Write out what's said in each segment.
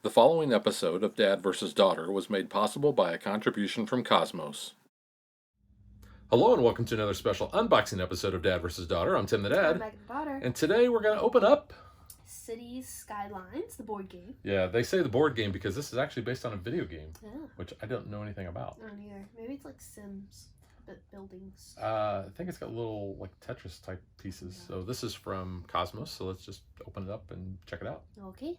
The following episode of Dad vs. Daughter was made possible by a contribution from Cosmos. Hello and welcome to another special unboxing episode of Dad vs. Daughter. I'm Tim the Dad. I'm Megan the Daughter. And today we're going to open up Cities Skylines, the board game. Yeah, they say the board game because this is actually based on a video game, Yeah. which I don't know anything about. I don't either. Maybe it's like Sims, but buildings. I think it's got little like Tetris type pieces. Yeah. So this is from Cosmos, so let's just open it up and check it out. Okay.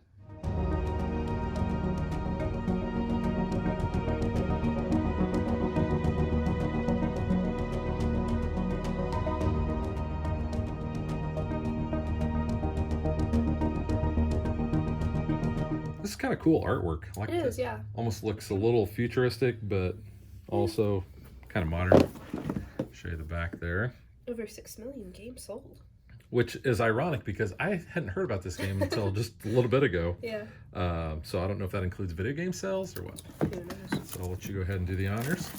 This is kind of cool artwork. It is, yeah. Almost looks a little futuristic, but also kind of modern. Show you the back there. Over 6 million games sold. Which is ironic because I hadn't heard about this game until just a little bit ago. Yeah. So I don't know if that includes video game sales or what. Who knows? So I'll let you go ahead and do the honors.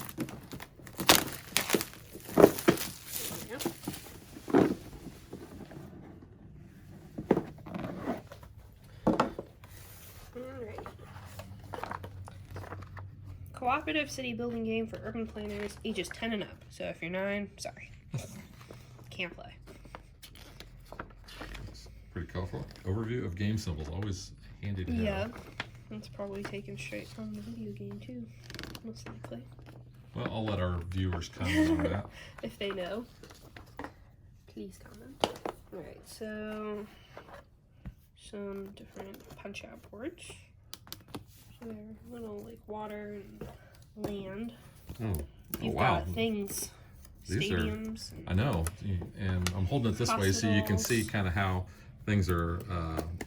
Cooperative city building game for urban planners ages 10 and up. So if you're 9, sorry. Can't play. It's pretty colorful. Overview of game symbols. Always handy to have. Yeah. That's probably taken straight from the video game too. Most likely. Well, I'll let our viewers comment on that. If they know. Please comment. Alright, so some different punch out boards. They're little like water and land. Oh, You've wow. got things, These stadiums. I know, and I'm holding it this way so you can see kind of how things are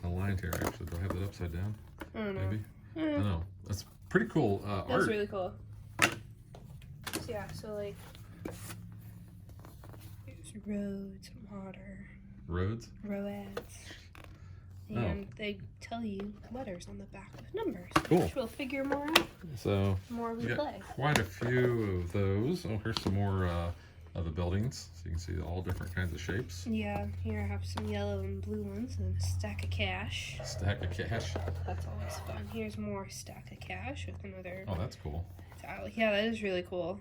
aligned here. Actually, do I have that upside down? I don't know. Maybe. I don't know. That's pretty cool art. That's really cool. So, yeah, so like there's roads, water, Roads. and they tell you letters on the back with numbers. Cool. Which we'll figure more out So the more we got play. quite a few of those. Oh, here's some more of the buildings. So you can see all different kinds of shapes. Yeah, here I have some yellow and blue ones and a stack of cash. Stack of cash. That's always fun. Here's more stack of cash with another Oh, that's cool. tile. Yeah, that is really cool.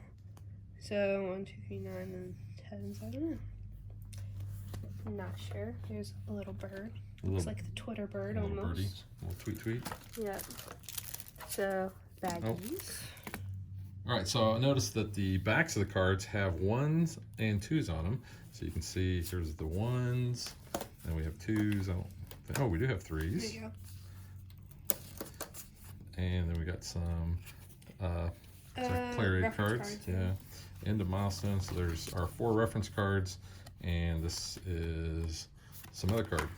So 1, 2, 3, 9, and 10s. I don't know. I'm not sure. Here's a little bird. Looks like the Twitter bird little almost. birdie. Little tweet. Yeah. So baggies. All right, so I noticed that the backs of the cards have 1s and 2s on them. So you can see here's the 1s, and we have 2s. Oh, we do have 3s. There you go. And then we got some player aid cards. Yeah. End of milestone. So there's our 4 reference cards, and this is some other card.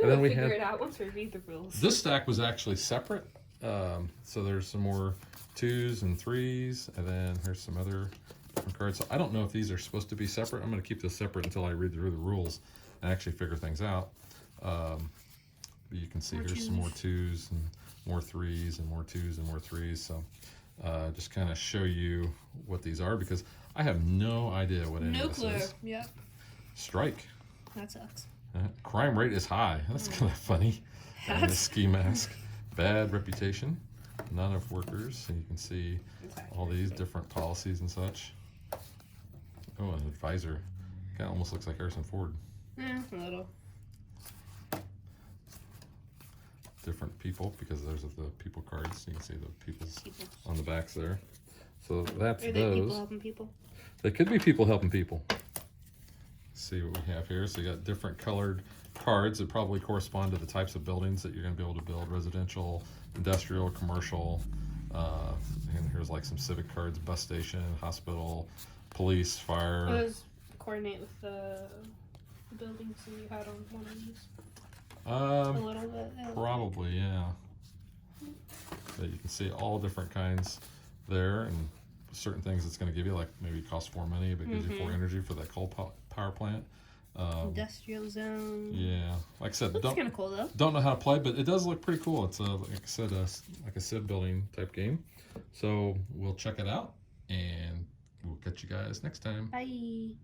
And then we figure it out once we read the rules. This stack was actually separate. So there's some more 2s and 3s, and then here's some other different cards. So I don't know if these are supposed to be separate. I'm going to keep this separate until I read through the rules and actually figure things out. But you can see here's some more 2s and more 3s and more 2s and more 3s. So just kind of show you what these are because I have no idea what any of this is. No clue. Yep. Strike. That sucks. Crime rate is high. That's kind of funny. And the ski mask. Bad reputation. None of workers. So you can see all these different policies and such. Oh, an advisor. Kind of almost looks like Harrison Ford. Yeah, a little. Different people because those are the people cards. You can see the people's on the backs there. So that's Are they those. people helping people? They could be people helping people. See what we have here. So you got different colored cards that probably correspond to the types of buildings that you're going to be able to build: residential, industrial, commercial. And here's like some civic cards: bus station, hospital, police, fire. Those coordinate with the buildings that you had on one of these. A little bit. Probably, yeah. But you can see all different kinds there, and certain things it's going to give you, like maybe it costs 4 money, but it gives you 4 energy for that coal power plant. Industrial zone. Yeah, like I said, Looks kind of cool though. Don't know how to play, but it does look pretty cool. It's like I said, like a civ building type game. So we'll check it out, and we'll catch you guys next time. Bye.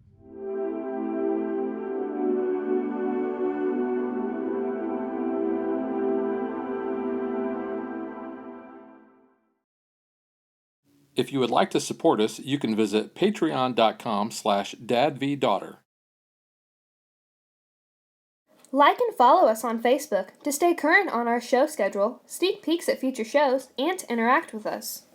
If you would like to support us, you can visit patreon.com/dadvdaughter. Like and follow us on Facebook to stay current on our show schedule, sneak peeks at future shows, and to interact with us.